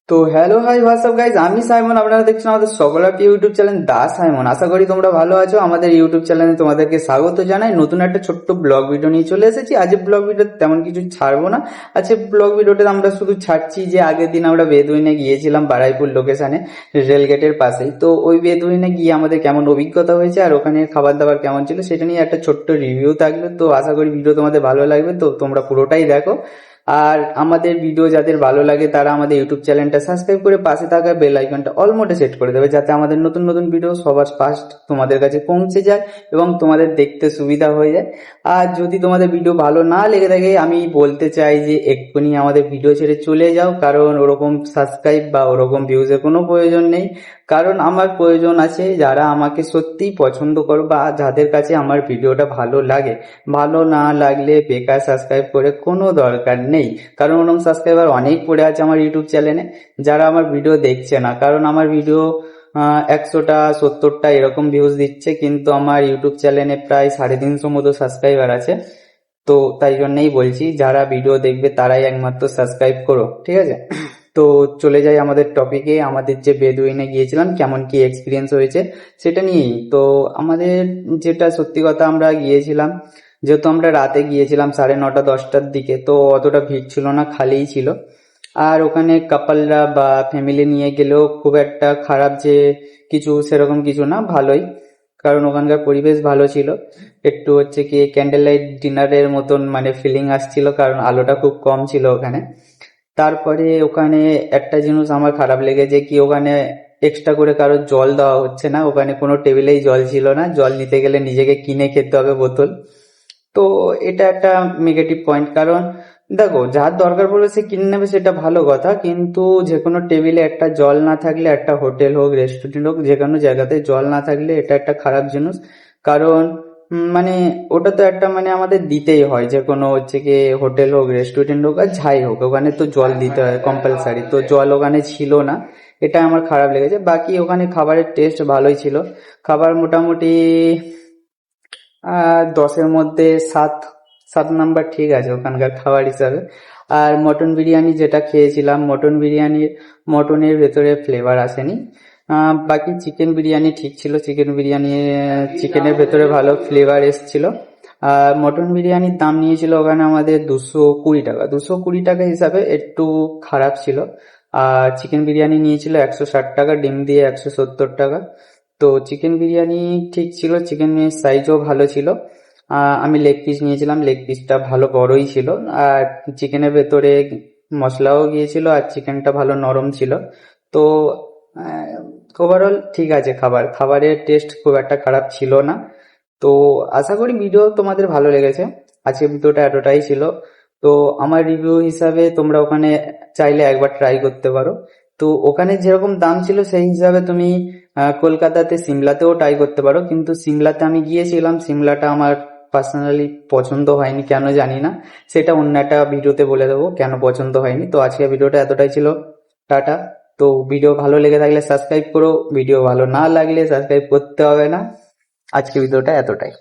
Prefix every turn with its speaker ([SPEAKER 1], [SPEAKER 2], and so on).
[SPEAKER 1] তো hello hi WhatsApp guys, আমি Simon. আপনারা দেখছেন আমাদের সকলের প্রিয় ইউটিউব চ্যানেল দা সাইমন। আশা করি তোমরা ভালো আছো। আমাদের ইউটিউব চ্যানেলে তোমাদেরকে স্বাগত জানাই। নতুন একটা ছোট্ট ব্লগ ভিডিও নিয়ে চলে এসেছি। আজকে ব্লগ ভিডিও তেমন কিছু ছাড়বো না। আজকে ব্লগ ভিডিওতে আমরা শুধু ছাড়ছি যে আগের দিন আমরা বেদুইনে গিয়েছিলাম বারাইপুর লোকেশনে, রেলগেটের পাশেই। তো ওই বেদুইনে গিয়ে আমাদের কেমন অভিজ্ঞতা হয়েছে আর ওখানে খাবার দাবার কেমন ছিল সেটা নিয়ে একটা ছোট্ট রিভিউ থাকবে। তো আশা করি ভিডিও তোমাদের ভালো লাগবে, তো তোমরা পুরোটাই দেখো। আর আমাদের ভিডিও যাদের ভালো লাগে তারা আমাদের ইউটিউব চ্যানেলটা সাবস্ক্রাইব করে পাশে থাকা বেল আইকনটা অল মোডে সেট করে দেবে, যাতে আমাদের নতুন নতুন ভিডিও সবার ফার্স্ট তোমাদের কাছে পৌঁছে যায় এবং তোমাদের দেখতে সুবিধা হয়ে যায়। আর যদি তোমাদের ভিডিও ভালো না লেগে থাকে, আমি বলতে চাই যে এক্ষুনি আমাদের ভিডিও ছেড়ে চলে যাও, কারণ ওরকম সাবস্ক্রাইব বা ওরকম ভিউজের কোনো প্রয়োজন নেই। কারণ আমার প্রয়োজন আছে যারা আমাকে সত্যিই পছন্দ করো বা যাদের কাছে আমার ভিডিওটা ভালো লাগে। ভালো না লাগলে বেকার সাবস্ক্রাইব করে কোনো দরকার নেই, কারণ ওরকম সাবস্ক্রাইবার অনেক পড়ে আছে আমার ইউটিউব চ্যানেলে যারা আমার ভিডিও দেখছে না। কারণ আমার ভিডিও 100টা 70টা এরকম ভিউজ দিচ্ছে, কিন্তু আমার ইউটিউব চ্যানেলে প্রায় 350 মতো সাবস্ক্রাইবার আছে। তো তাই জন্যই বলছি, যারা ভিডিও দেখবে তারাই একমাত্র সাবস্ক্রাইব করো, ঠিক আছে? তো চলে যাই আমাদের টপিকে। আমাদের যে বেদুইনে গিয়েছিলাম কেমন কি এক্সপিরিয়েন্স হয়েছে সেটা নিয়েই। তো আমাদের যেটা সত্যি কথা, আমরা গিয়েছিলাম যেহেতু আমরা রাতে গিয়েছিলাম 9:30 10টার দিকে, তো অতটা ভিড় ছিল না, খালিই ছিল। আর ওখানে কাপলরা বা ফ্যামিলি নিয়ে গেলেও খুব একটা খারাপ যে কিছু সেরকম কিছু না, ভালোই। কারণ ওখানকার পরিবেশ ভালো ছিল। একটু হচ্ছে কি ক্যান্ডেল লাইট ডিনারের মতন মানে ফিলিং আসছিল, কারণ আলোটা খুব কম ছিল ওখানে। তারপরে ওখানে একটা জিনিস আমার খারাপ লেগেছে কি, ওখানে এক্সট্রা করে কারো জল দেওয়া হচ্ছে না। ওখানে কোনো টেবিলেই জল ছিল না, জল নিতে গেলে নিজেকে কিনে খেতে হবে বোতল। তো এটা একটা নেগেটিভ পয়েন্ট। কারণ দেখো, যার দরকার পড়বে সে কিনে নেবে, সেটা ভালো কথা, কিন্তু যে কোনো টেবিলে একটা জল না থাকলে, একটা হোটেল হোক রেস্টুরেন্ট হোক যে কোনো জায়গাতে জল না থাকলে এটা একটা খারাপ জিনিস। কারণ মানে ওটা তো একটা মানে আমাদের দিতেই হয়, যে কোনো হচ্ছে কি হোটেল হোক রেস্টুরেন্ট হোক আর যাই হোক, ওখানে তো জল দিতে হয় কম্পালসারি। তো জল ওখানে ছিল না, এটা আমার খারাপ লেগেছে। বাকি ওখানে খাবারের টেস্ট ভালোই ছিল। খাবার মোটামুটি 10-এর মধ্যে 7, 7 নাম্বার ঠিক আছে ওখানকার খাবার হিসাবে। আর মটন বিরিয়ানি যেটা খেয়েছিলাম, মটনের ভেতরে ফ্লেভার আসেনি। বাকি চিকেন বিরিয়ানি ঠিক ছিল, চিকেনের ভেতরে ভালো ফ্লেভার এসছিল। আর মটন বিরিয়ানির দাম নিয়েছিল ওখানে আমাদের 220 টাকা। 220 টাকা হিসাবে একটু খারাপ ছিল। আর চিকেন বিরিয়ানি নিয়েছিল 160 টাকা, ডিম দিয়ে 170 টাকা। তো চিকেন বিরিয়ানি ঠিক ছিল, চিকেনের সাইজও ভালো ছিল। আমি লেগ পিস নিয়েছিলাম, লেগ পিসটা ভালো বড়ই ছিল। আর চিকেনের ভেতরে মশলাও গিয়েছিল আর চিকেনটা ভালো নরম ছিল। তো ওভারঅল ঠিক আছে। খাবারের টেস্ট খুব একটা খারাপ ছিল না। তো আশা করি ভিডিও তোমাদের ভালো লেগেছে। আজকে ভিডিওটা এতটাই ছিল। তো আমার রিভিউ হিসাবে তোমরা ওখানে চাইলে একবার ট্রাই করতে পারো। তো ওখানে যেরকম দাম ছিল সেই হিসাবে তুমি কলকাতাতে সিমলাতেও ট্রাই করতে পারো, কিন্তু সিমলাতে আমি গিয়েছিলাম, সিমলাটা আমার পার্সোনালি পছন্দ হয়নি, কেন জানি না। সেটা অন্য একটা ভিডিওতে বলে দেবো কেন পছন্দ হয়নি। তো আজকে ভিডিওটা এতটাই ছিল। টাটা। তো ভিডিও ভালো লেগে থাকলে সাবস্ক্রাইব করো, ভিডিও ভালো না লাগলে সাবস্ক্রাইব করতে হবে না। আজকে ভিডিওটা এতটাই।